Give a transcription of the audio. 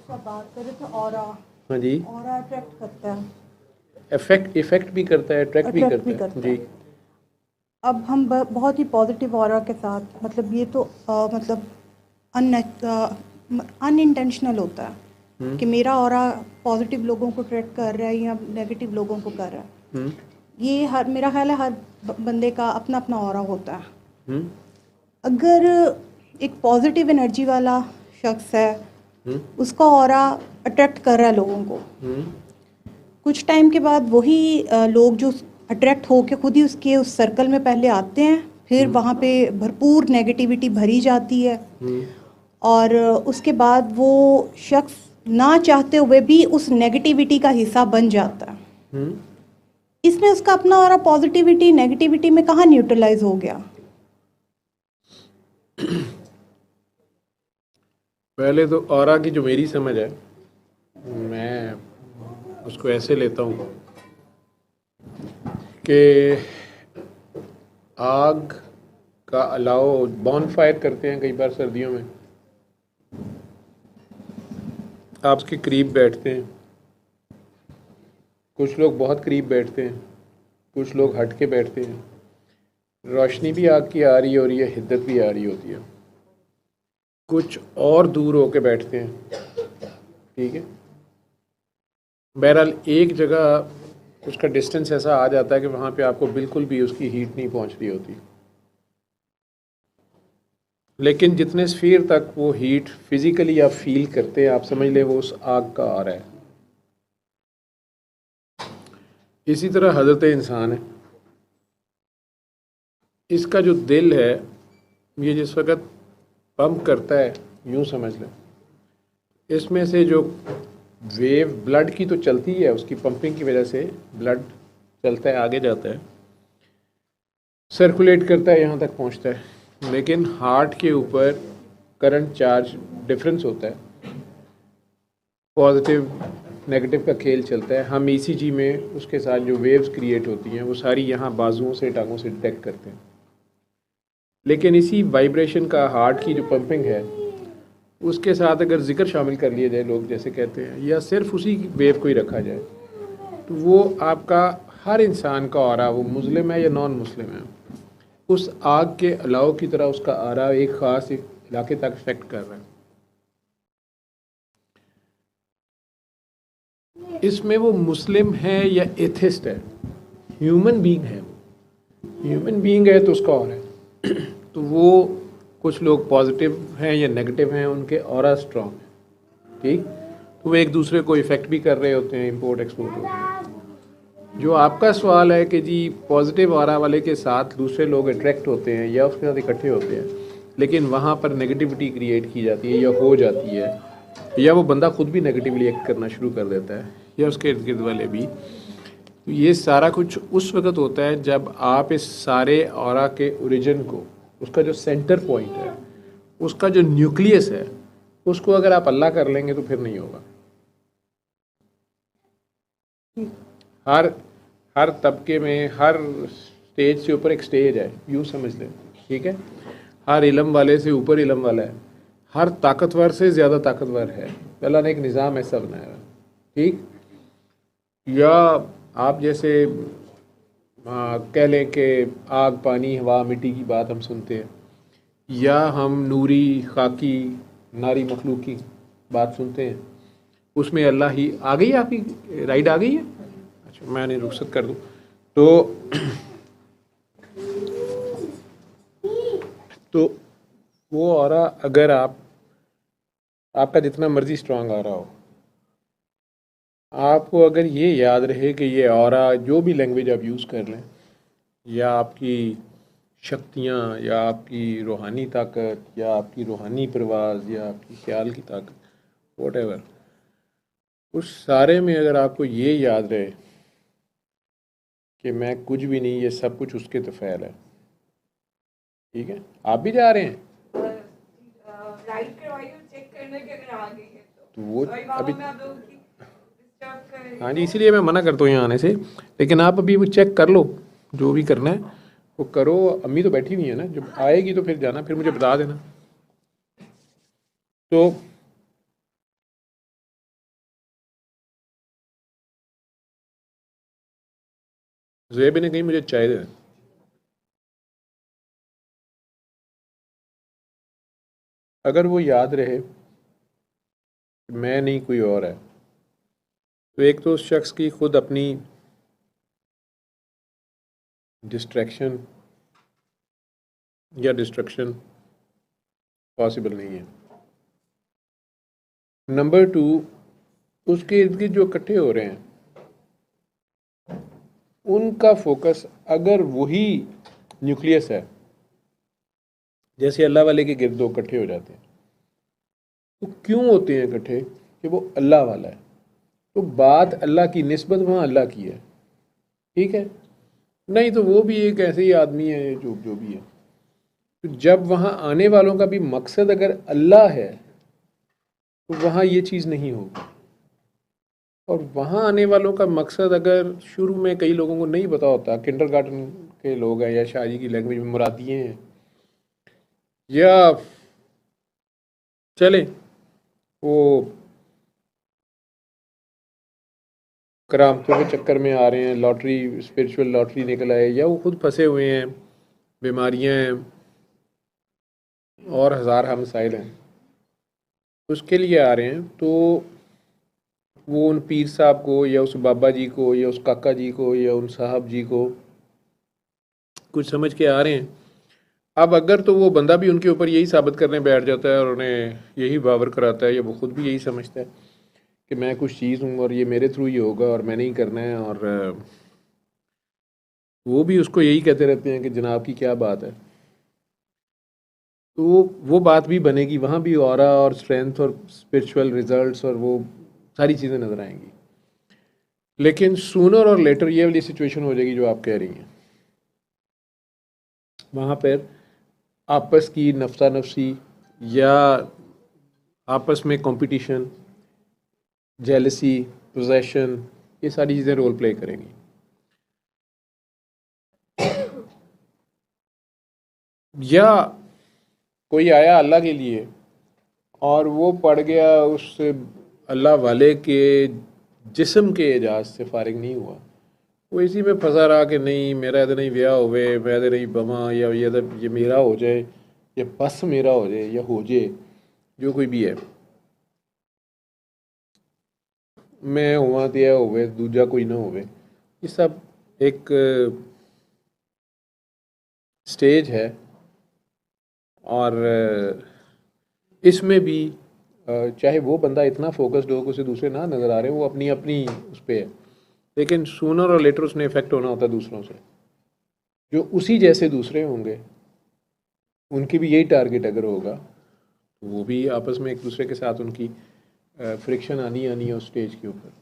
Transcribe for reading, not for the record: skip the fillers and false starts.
अच्छा, बात करें तो ऑरा। हाँ जी। ऑरा अट्रैक्ट करता है। इफेक्ट भी करता है, अट्रैक्ट भी अट्रैक्ट भी करता है करता जी। है। अब हम बहुत ही पॉजिटिव ऑरा के साथ, मतलब ये तो मतलब अनइंटेंशनल होता है कि मेरा ऑरा पॉजिटिव लोगों को अट्रैक्ट कर रहा है या नेगेटिव लोगों को कर रहा है। हम्म ये हर, मेरा ख्याल है, हर बंदे का अपना अपना ऑरा होता है। हम्म अगर एक पॉजिटिव एनर्जी वाला शख्स है, हम्म उसका ऑरा अट्रैक्ट कर रहा है लोगों को, हम्म कुछ टाइम के बाद वही लोग जो अट्रैक्ट होके खुद ही उसके उस सर्कल में पहले आते हैं, फिर वहाँ पे भरपूर नेगेटिविटी भरी जाती है, हम्म और उसके बाद वो शख्स ना चाहते हुए भी उस नेगेटिविटी का हिस्सा बन जाता है। हम्म इसमें उसका अपना और पॉजिटिविटी नेगेटिविटी में कहाँ न्यूट्रलाइज हो गया? पहले तो ऑरा की जो मेरी समझ है, मैं उसको ऐसे लेता हूँ कि आग का अलाव बॉन फायर करते हैं कई बार सर्दियों में, आप उसके करीब बैठते हैं, कुछ लोग बहुत करीब बैठते हैं, कुछ लोग हट के बैठते हैं, रोशनी भी आग की आ रही हो रही है, हिद्दत भी आ रही होती है, कुछ और दूर होके बैठते हैं, ठीक है। बहरहाल एक जगह उसका डिस्टेंस ऐसा आ जाता है कि वहाँ पे आपको बिल्कुल भी उसकी हीट नहीं पहुँच रही होती, लेकिन जितने स्फीयर तक वो हीट फिजिकली आप फील करते हैं, आप समझ लें वो उस आग का आ रहा है। इसी तरह हज़रत इंसान है, इसका जो दिल है ये जिस वक़्त पंप करता है, यूँ समझ लें इसमें से जो वेव ब्लड की तो चलती है, उसकी पंपिंग की वजह से ब्लड चलता है, आगे जाता है, सर्कुलेट करता है, यहाँ तक पहुँचता है, लेकिन हार्ट के ऊपर करंट चार्ज डिफरेंस होता है, पॉजिटिव नेगेटिव का खेल चलता है। हम ईसीजी में उसके साथ जो वेव्स क्रिएट होती हैं वो सारी यहाँ बाजुओं से टांगों से डिटेक्ट करते हैं, लेकिन इसी वाइब्रेशन का हार्ट की जो पंपिंग है उसके साथ अगर जिक्र शामिल कर लिए जाए, लोग जैसे कहते हैं, या सिर्फ उसी वेव को ही रखा जाए, तो वो आपका हर इंसान का ऑरा, वो मुस्लिम है या नॉन मुस्लिम है, उस आग के अलाव की तरह उसका ऑरा एक ख़ास एक इलाके तक अफेक्ट कर रहा है। इसमें वो मुस्लिम है या एथिस्ट है, ह्यूमन बीइंग है, वो ह्यूमन बीइंग है तो उसका ऑरा है। तो वो कुछ लोग पॉजिटिव हैं या नेगेटिव हैं, उनके ऑरा स्ट्रॉन्ग है, ठीक, तो वो एक दूसरे को इफ़ेक्ट भी कर रहे होते हैं, इंपोर्ट एक्सपोर्ट होते हैं। जो आपका सवाल है कि जी पॉजिटिव ऑरा वाले के साथ दूसरे लोग अट्रैक्ट होते हैं या उसके साथ इकट्ठे होते हैं, लेकिन वहाँ पर नेगेटिविटी क्रिएट की जाती है या हो जाती है, या वो बंदा खुद भी नेगेटिवली एक्ट करना शुरू कर देता है या उसके इर्द गिर्द वाले भी, तो ये सारा कुछ उस वक़्त होता है जब आप इस सारे ऑरा के ओरिजिन को, उसका जो सेंटर पॉइंट है, उसका जो न्यूक्लियस है, उसको अगर आप अल्लाह कर लेंगे तो फिर नहीं होगा। हर हर तबके में, हर स्टेज से ऊपर एक स्टेज है, यूँ समझ लें, ठीक है। हर इलम वाले से ऊपर इलम वाला है, हर ताकतवर से ज़्यादा ताकतवर है, अल्लाह ने एक निज़ाम ऐसा बनाया है, ठीक। या आप जैसे कह लें कि आग पानी हवा मिट्टी की बात हम सुनते हैं, या हम नूरी खाकी नारी मखलूक की बात सुनते हैं, उसमें अल्लाह ही आ गई, आपकी राइड आ गई है, अच्छा मैंने रुखसत कर दूँ तो वो ऑरा, अगर आपका जितना मर्जी स्ट्रांग आ रहा हो, आपको अगर ये याद रहे कि ये ऑरा, जो भी लैंग्वेज आप यूज़ कर लें, या आपकी शक्तियाँ या आपकी रूहानी ताकत या आपकी रूहानी परवाज़ या आपकी ख्याल की ताकत, वॉट, उस सारे में अगर आपको ये याद रहे कि मैं कुछ भी नहीं, ये सब कुछ उसके तफ़ैल है, ठीक है। आप भी जा रहे हैं तो वो अभी, हाँ जी, इसीलिए मैं मना करता हूँ यहाँ आने से, लेकिन आप अभी वो चेक कर लो, जो भी करना है वो करो। अम्मी तो बैठी हुई है ना, जब आएगी तो फिर जाना, फिर मुझे बता देना। तो ज़ेब ने कही मुझे चाय दे। अगर वो याद रहे कि मैं नहीं कोई और है, तो एक तो उस शख्स की खुद अपनी डिस्ट्रैक्शन या डिस्ट्रक्शन पॉसिबल नहीं है। नंबर 2, उसके इर्द गिर्द जो इकट्ठे हो रहे हैं उनका फोकस अगर वही न्यूक्लियस है, जैसे अल्लाह वाले के गिर्द दो इकट्ठे हो जाते हैं, तो क्यों होते हैं इकट्ठे? कि वो अल्लाह वाला है, तो बात अल्लाह की, निस्बत वहाँ अल्लाह की है, ठीक है? नहीं तो वो भी एक ऐसे ही आदमी है जो जो भी है। तो जब वहाँ आने वालों का भी मकसद अगर अल्लाह है तो वहाँ ये चीज़ नहीं होगी। और वहाँ आने वालों का मकसद अगर शुरू में कई लोगों को नहीं पता होता, किंडरगार्टन के लोग हैं या शायरी की लैंग्वेज में मुरादिए हैं, या चले वो करामतों के चक्कर में आ रहे हैं, लॉटरी, स्पिरिचुअल लॉटरी निकल आए, या वो खुद फंसे हुए हैं, बीमारियां हैं और हज़ार मसाइल हैं, उसके लिए आ रहे हैं, तो वो उन पीर साहब को या उस बाबा जी को या उस काका जी को या उन साहब जी को कुछ समझ के आ रहे हैं। अब अगर तो वो बंदा भी उनके ऊपर यही साबित करने बैठ जाता है और उन्हें यही बावर कराता है, या वो खुद भी यही समझता है कि मैं कुछ चीज़ हूँ और ये मेरे थ्रू ही होगा और मैंने ही करना है, और वो भी उसको यही कहते रहते हैं कि जनाब की क्या बात है, तो वो बात भी बनेगी, वहाँ भी ऑरा और स्ट्रेंथ और स्पिरिचुअल रिजल्ट्स और वो सारी चीज़ें नज़र आएंगी। लेकिन सूनर और लेटर ये वाली सिचुएशन हो जाएगी जो आप कह रही हैं, वहाँ पर आपस की नफ्सा नफसी या आपस में कंपटीशन, जेलसी, पोजेशन, ये सारी चीज़ें रोल प्ले करेंगी। या कोई आया अल्लाह के लिए और वो पड़ गया उस अल्लाह वाले के जिस्म के एजाज से फारिग नहीं हुआ, वो इसी में फंसा रहा कि नहीं मेरा इधर नहीं ब्याह होवे, मैं इधर नहीं बमा, या ये मेरा हो जाए, या बस मेरा हो जाए, या हो जाए, जो कोई भी है, मैं हुआ तो यह होवे, दूजा कोई ना होवे। ये सब एक स्टेज है, और इसमें भी चाहे वो बंदा इतना फोकस्ड हो कि उसे दूसरे ना नज़र आ रहे हैं, वो अपनी अपनी उस पर है, लेकिन सूनर और लेटर उसने इफेक्ट होना होता है दूसरों से, जो उसी जैसे दूसरे होंगे, उनकी भी यही टारगेट अगर होगा, तो वो भी आपस में एक दूसरे के साथ उनकी फ्रिक्शन आनी है उस स्टेज के ऊपर।